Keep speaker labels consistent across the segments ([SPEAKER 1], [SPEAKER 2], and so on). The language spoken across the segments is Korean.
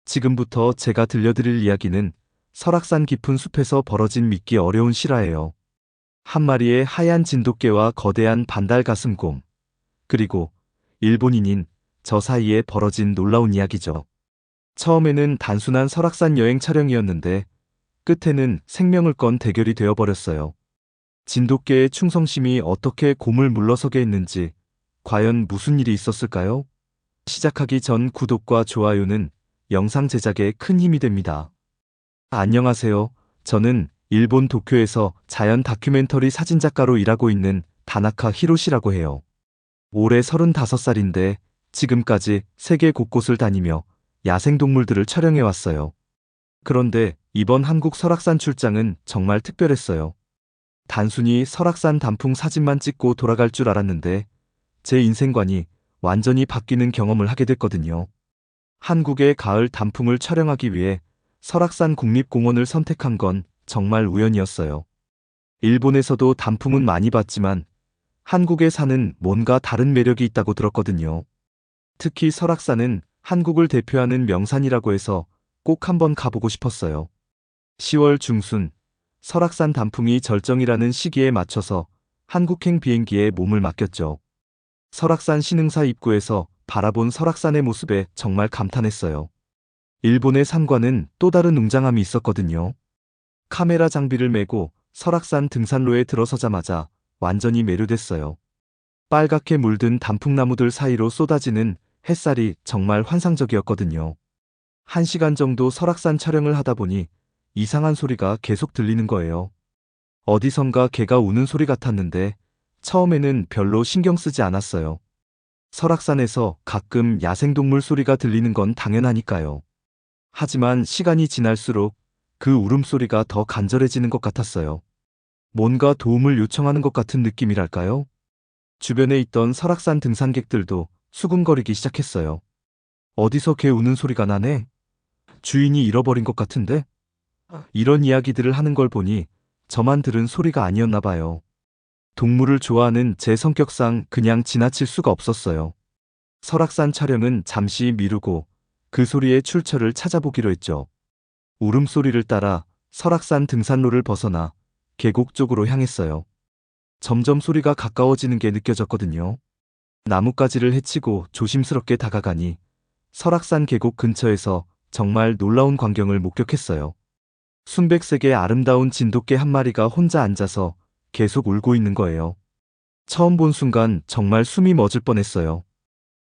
[SPEAKER 1] 지금부터 제가 들려드릴 이야기는 설악산 깊은 숲에서 벌어진 믿기 어려운 실화예요. 한 마리의 하얀 진돗개와 거대한 반달 가슴곰, 그리고 일본인인 저 사이에 벌어진 놀라운 이야기죠. 처음에는 단순한 설악산 여행 촬영이었는데 끝에는 생명을 건 대결이 되어버렸어요. 진돗개의 충성심이 어떻게 곰을 물러서게 했는지, 과연 무슨 일이 있었을까요? 시작하기 전 구독과 좋아요는 영상 제작에 큰 힘이 됩니다. 안녕하세요. 저는 일본 도쿄에서 자연 다큐멘터리 사진작가로 일하고 있는 다나카 히로시라고 해요. 올해 35살인데 지금까지 세계 곳곳을 다니며 야생동물들을 촬영해왔어요. 그런데 이번 한국 설악산 출장은 정말 특별했어요. 단순히 설악산 단풍 사진만 찍고 돌아갈 줄 알았는데 제 인생관이 완전히 바뀌는 경험을 하게 됐거든요. 한국의 가을 단풍을 촬영하기 위해 설악산 국립공원을 선택한 건 정말 우연이었어요. 일본에서도 단풍은 많이 봤지만 한국에 사는 뭔가 다른 매력이 있다고 들었거든요. 특히 설악산은 한국을 대표하는 명산이라고 해서 꼭 한번 가보고 싶었어요. 10월 중순, 설악산 단풍이 절정이라는 시기에 맞춰서 한국행 비행기에 몸을 맡겼죠. 설악산 신흥사 입구에서 바라본 설악산의 모습에 정말 감탄했어요. 일본의 산과는 또 다른 웅장함이 있었거든요. 카메라 장비를 메고 설악산 등산로에 들어서자마자 완전히 매료됐어요. 빨갛게 물든 단풍나무들 사이로 쏟아지는 햇살이 정말 환상적이었거든요. 1시간 정도 설악산 촬영을 하다 보니 이상한 소리가 계속 들리는 거예요. 어디선가 개가 우는 소리 같았는데 처음에는 별로 신경 쓰지 않았어요. 설악산에서 가끔 야생동물 소리가 들리는 건 당연하니까요. 하지만 시간이 지날수록 그 울음소리가 더 간절해지는 것 같았어요. 뭔가 도움을 요청하는 것 같은 느낌이랄까요? 주변에 있던 설악산 등산객들도 수군거리기 시작했어요. 어디서 개 우는 소리가 나네? 주인이 잃어버린 것 같은데? 이런 이야기들을 하는 걸 보니 저만 들은 소리가 아니었나 봐요. 동물을 좋아하는 제 성격상 그냥 지나칠 수가 없었어요. 설악산 촬영은 잠시 미루고 그 소리의 출처를 찾아보기로 했죠. 울음소리를 따라 설악산 등산로를 벗어나 계곡 쪽으로 향했어요. 점점 소리가 가까워지는 게 느껴졌거든요. 나뭇가지를 헤치고 조심스럽게 다가가니 설악산 계곡 근처에서 정말 놀라운 광경을 목격했어요. 순백색의 아름다운 진돗개 한 마리가 혼자 앉아서 계속 울고 있는 거예요. 처음 본 순간 정말 숨이 멎을 뻔했어요.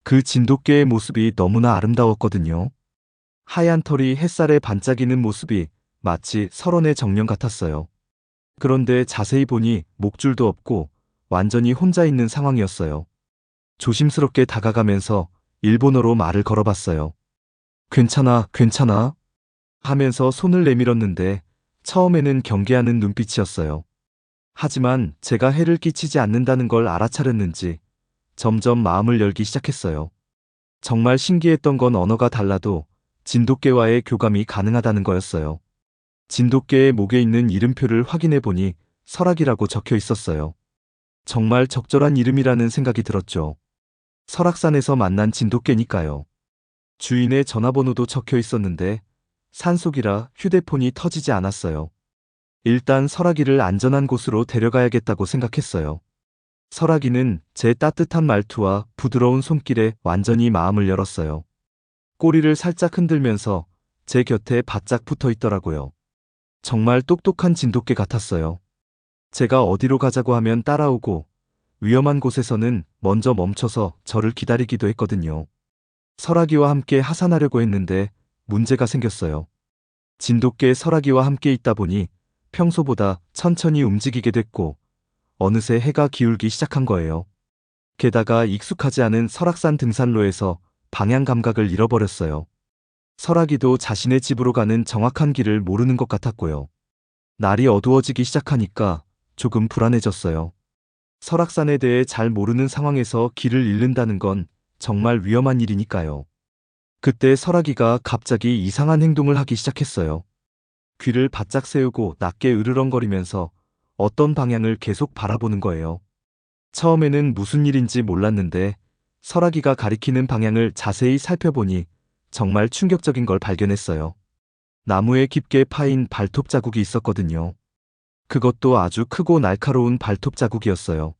[SPEAKER 1] 그 진돗개의 모습이 너무나 아름다웠거든요. 하얀 털이 햇살에 반짝이는 모습이 마치 설원의 정령 같았어요. 그런데 자세히 보니 목줄도 없고 완전히 혼자 있는 상황이었어요. 조심스럽게 다가가면서 일본어로 말을 걸어봤어요. 괜찮아, 괜찮아? 하면서 손을 내밀었는데 처음에는 경계하는 눈빛이었어요. 하지만 제가 해를 끼치지 않는다는 걸 알아차렸는지 점점 마음을 열기 시작했어요. 정말 신기했던 건 언어가 달라도 진돗개와의 교감이 가능하다는 거였어요. 진돗개의 목에 있는 이름표를 확인해 보니 설악이라고 적혀 있었어요. 정말 적절한 이름이라는 생각이 들었죠. 설악산에서 만난 진돗개니까요. 주인의 전화번호도 적혀 있었는데 산속이라 휴대폰이 터지지 않았어요. 일단 설악이를 안전한 곳으로 데려가야겠다고 생각했어요. 설악이는 제 따뜻한 말투와 부드러운 손길에 완전히 마음을 열었어요. 꼬리를 살짝 흔들면서 제 곁에 바짝 붙어 있더라고요. 정말 똑똑한 진돗개 같았어요. 제가 어디로 가자고 하면 따라오고 위험한 곳에서는 먼저 멈춰서 저를 기다리기도 했거든요. 설악이와 함께 하산하려고 했는데 문제가 생겼어요. 진돗개 설악이와 함께 있다 보니 평소보다 천천히 움직이게 됐고 어느새 해가 기울기 시작한 거예요. 게다가 익숙하지 않은 설악산 등산로에서 방향 감각을 잃어버렸어요. 설악이도 자신의 집으로 가는 정확한 길을 모르는 것 같았고요. 날이 어두워지기 시작하니까 조금 불안해졌어요. 설악산에 대해 잘 모르는 상황에서 길을 잃는다는 건 정말 위험한 일이니까요. 그때 설악이가 갑자기 이상한 행동을 하기 시작했어요. 귀를 바짝 세우고 낮게 으르렁거리면서 어떤 방향을 계속 바라보는 거예요. 처음에는 무슨 일인지 몰랐는데 설악이가 가리키는 방향을 자세히 살펴보니 정말 충격적인 걸 발견했어요. 나무에 깊게 파인 발톱 자국이 있었거든요. 그것도 아주 크고 날카로운 발톱 자국이었어요.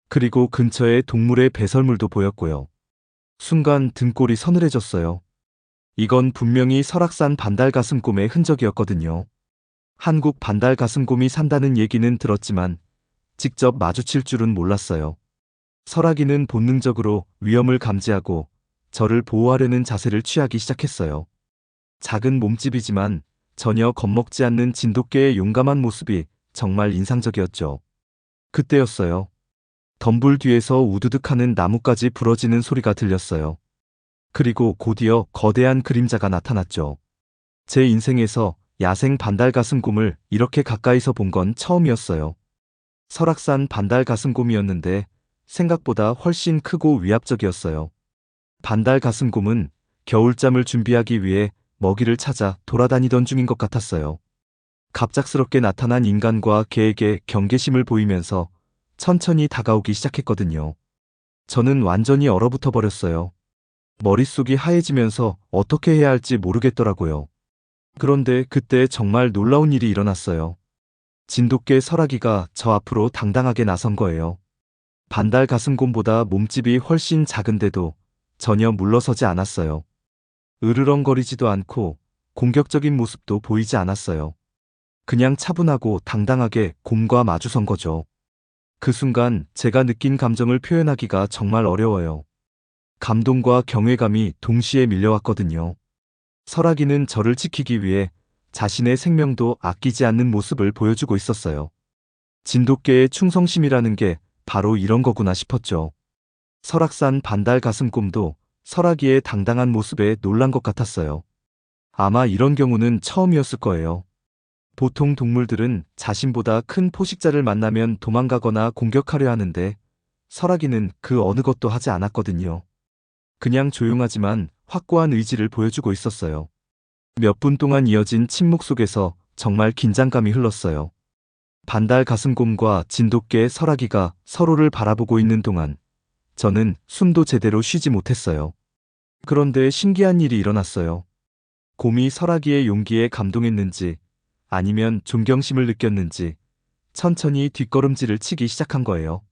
[SPEAKER 1] 그리고 근처에 동물의 배설물도 보였고요. 순간 등골이 서늘해졌어요. 이건 분명히 설악산 반달가슴곰의 흔적이었거든요. 한국 반달가슴곰이 산다는 얘기는 들었지만 직접 마주칠 줄은 몰랐어요. 설악이는 본능적으로 위험을 감지하고 저를 보호하려는 자세를 취하기 시작했어요. 작은 몸집이지만 전혀 겁먹지 않는 진돗개의 용감한 모습이 정말 인상적이었죠. 그때였어요. 덤불 뒤에서 우두둑하는 나뭇가지 부러지는 소리가 들렸어요. 그리고 곧이어 거대한 그림자가 나타났죠. 제 인생에서 야생 반달가슴곰을 이렇게 가까이서 본 건 처음이었어요. 설악산 반달가슴곰이었는데 생각보다 훨씬 크고 위압적이었어요. 반달가슴곰은 겨울잠을 준비하기 위해 먹이를 찾아 돌아다니던 중인 것 같았어요. 갑작스럽게 나타난 인간과 개에게 경계심을 보이면서 천천히 다가오기 시작했거든요. 저는 완전히 얼어붙어 버렸어요. 머릿속이 하얘지면서 어떻게 해야 할지 모르겠더라고요. 그런데 그때 정말 놀라운 일이 일어났어요. 진돗개 설아기가 저 앞으로 당당하게 나선 거예요. 반달가슴곰보다 몸집이 훨씬 작은데도 전혀 물러서지 않았어요. 으르렁거리지도 않고 공격적인 모습도 보이지 않았어요. 그냥 차분하고 당당하게 곰과 마주선 거죠. 그 순간 제가 느낀 감정을 표현하기가 정말 어려워요. 감동과 경외감이 동시에 밀려왔거든요. 설아기는 저를 지키기 위해 자신의 생명도 아끼지 않는 모습을 보여주고 있었어요. 진돗개의 충성심이라는 게 바로 이런 거구나 싶었죠. 설악산 반달가슴곰도 설아기의 당당한 모습에 놀란 것 같았어요. 아마 이런 경우는 처음이었을 거예요. 보통 동물들은 자신보다 큰 포식자를 만나면 도망가거나 공격하려 하는데 설아기는 그 어느 것도 하지 않았거든요. 그냥 조용하지만 확고한 의지를 보여주고 있었어요. 몇 분 동안 이어진 침묵 속에서 정말 긴장감이 흘렀어요. 반달가슴곰과 진돗개 설아기가 서로를 바라보고 있는 동안 저는 숨도 제대로 쉬지 못했어요. 그런데 신기한 일이 일어났어요. 곰이 설아기의 용기에 감동했는지 아니면 존경심을 느꼈는지 천천히 뒷걸음질을 치기 시작한 거예요.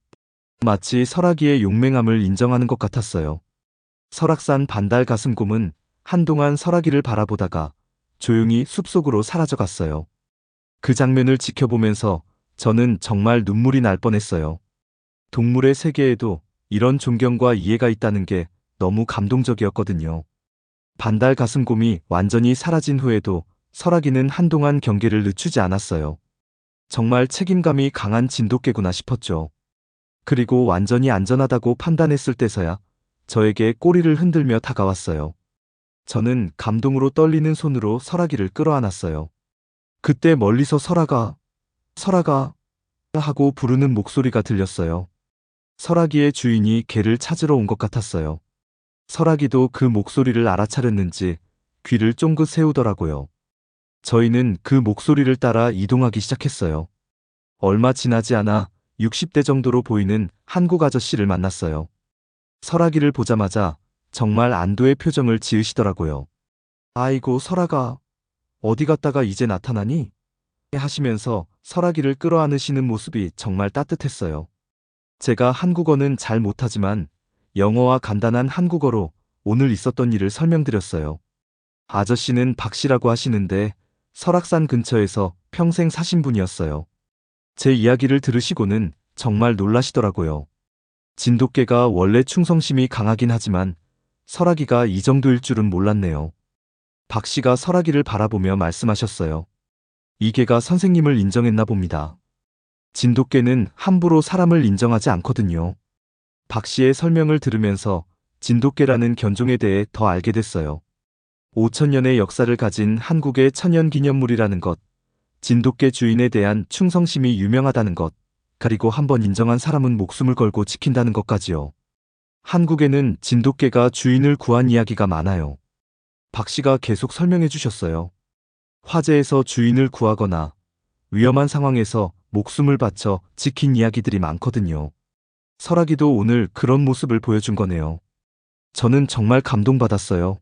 [SPEAKER 1] 마치 설아기의 용맹함을 인정하는 것 같았어요. 설악산 반달가슴곰은 한동안 설아기를 바라보다가 조용히 숲속으로 사라져갔어요. 그 장면을 지켜보면서 저는 정말 눈물이 날 뻔했어요. 동물의 세계에도 이런 존경과 이해가 있다는 게 너무 감동적이었거든요. 반달가슴곰이 완전히 사라진 후에도 설아기는 한동안 경계를 늦추지 않았어요. 정말 책임감이 강한 진돗개구나 싶었죠. 그리고 완전히 안전하다고 판단했을 때서야 저에게 꼬리를 흔들며 다가왔어요. 저는 감동으로 떨리는 손으로 설아기를 끌어안았어요. 그때 멀리서 설아가 하고 부르는 목소리가 들렸어요. 설아기의 주인이 개를 찾으러 온 것 같았어요. 설아기도 그 목소리를 알아차렸는지 귀를 쫑긋 세우더라고요. 저희는 그 목소리를 따라 이동하기 시작했어요. 얼마 지나지 않아 60대 정도로 보이는 한국 아저씨를 만났어요. 설아기를 보자마자 정말 안도의 표정을 지으시더라고요. 아이고 설아가 어디 갔다가 이제 나타나니? 하시면서 설아기를 끌어안으시는 모습이 정말 따뜻했어요. 제가 한국어는 잘 못하지만 영어와 간단한 한국어로 오늘 있었던 일을 설명드렸어요. 아저씨는 박 씨라고 하시는데 설악산 근처에서 평생 사신 분이었어요. 제 이야기를 들으시고는 정말 놀라시더라고요. 진돗개가 원래 충성심이 강하긴 하지만 설아기가 이 정도일 줄은 몰랐네요. 박 씨가 설아기를 바라보며 말씀하셨어요. 이 개가 선생님을 인정했나 봅니다. 진돗개는 함부로 사람을 인정하지 않거든요. 박 씨의 설명을 들으면서 진돗개라는 견종에 대해 더 알게 됐어요. 5,000년의 역사를 가진 한국의 천연기념물이라는 것, 진돗개 주인에 대한 충성심이 유명하다는 것, 그리고 한번 인정한 사람은 목숨을 걸고 지킨다는 것까지요. 한국에는 진돗개가 주인을 구한 이야기가 많아요. 박 씨가 계속 설명해 주셨어요. 화재에서 주인을 구하거나 위험한 상황에서 목숨을 바쳐 지킨 이야기들이 많거든요. 설아기도 오늘 그런 모습을 보여준 거네요. 저는 정말 감동받았어요.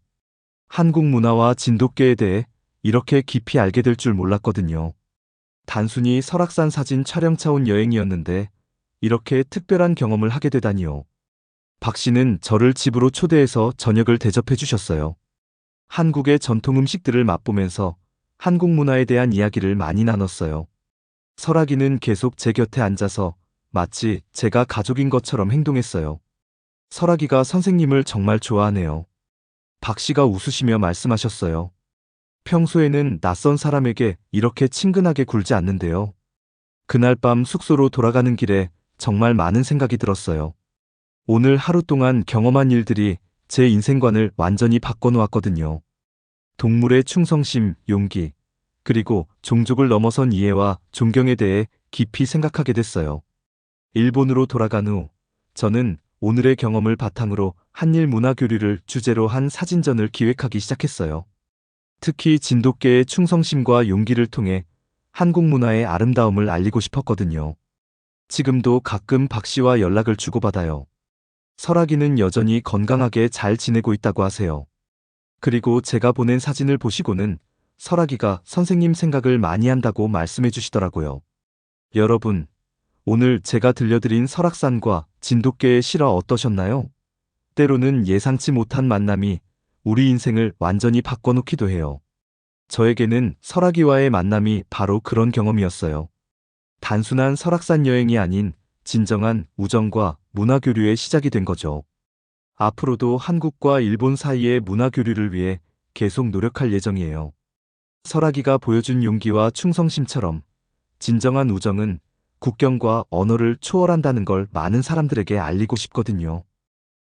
[SPEAKER 1] 한국 문화와 진돗개에 대해 이렇게 깊이 알게 될 줄 몰랐거든요. 단순히 설악산 사진 촬영차 온 여행이었는데 이렇게 특별한 경험을 하게 되다니요. 박 씨는 저를 집으로 초대해서 저녁을 대접해 주셨어요. 한국의 전통 음식들을 맛보면서 한국 문화에 대한 이야기를 많이 나눴어요. 설아기는 계속 제 곁에 앉아서 마치 제가 가족인 것처럼 행동했어요. 설아기가 선생님을 정말 좋아하네요. 박 씨가 웃으시며 말씀하셨어요. 평소에는 낯선 사람에게 이렇게 친근하게 굴지 않는데요. 그날 밤 숙소로 돌아가는 길에 정말 많은 생각이 들었어요. 오늘 하루 동안 경험한 일들이 제 인생관을 완전히 바꿔놓았거든요. 동물의 충성심, 용기, 그리고 종족을 넘어선 이해와 존경에 대해 깊이 생각하게 됐어요. 일본으로 돌아간 후, 저는 오늘의 경험을 바탕으로 한일 문화 교류를 주제로 한 사진전을 기획하기 시작했어요. 특히 진돗개의 충성심과 용기를 통해 한국 문화의 아름다움을 알리고 싶었거든요. 지금도 가끔 박 씨와 연락을 주고받아요. 설아기는 여전히 건강하게 잘 지내고 있다고 하세요. 그리고 제가 보낸 사진을 보시고는 설아기가 선생님 생각을 많이 한다고 말씀해 주시더라고요. 여러분, 오늘 제가 들려드린 설악산과 진돗개의 실화 어떠셨나요? 때로는 예상치 못한 만남이 우리 인생을 완전히 바꿔놓기도 해요. 저에게는 설아기와의 만남이 바로 그런 경험이었어요. 단순한 설악산 여행이 아닌 진정한 우정과 문화교류의 시작이 된 거죠. 앞으로도 한국과 일본 사이의 문화교류를 위해 계속 노력할 예정이에요. 설아기가 보여준 용기와 충성심처럼 진정한 우정은 국경과 언어를 초월한다는 걸 많은 사람들에게 알리고 싶거든요.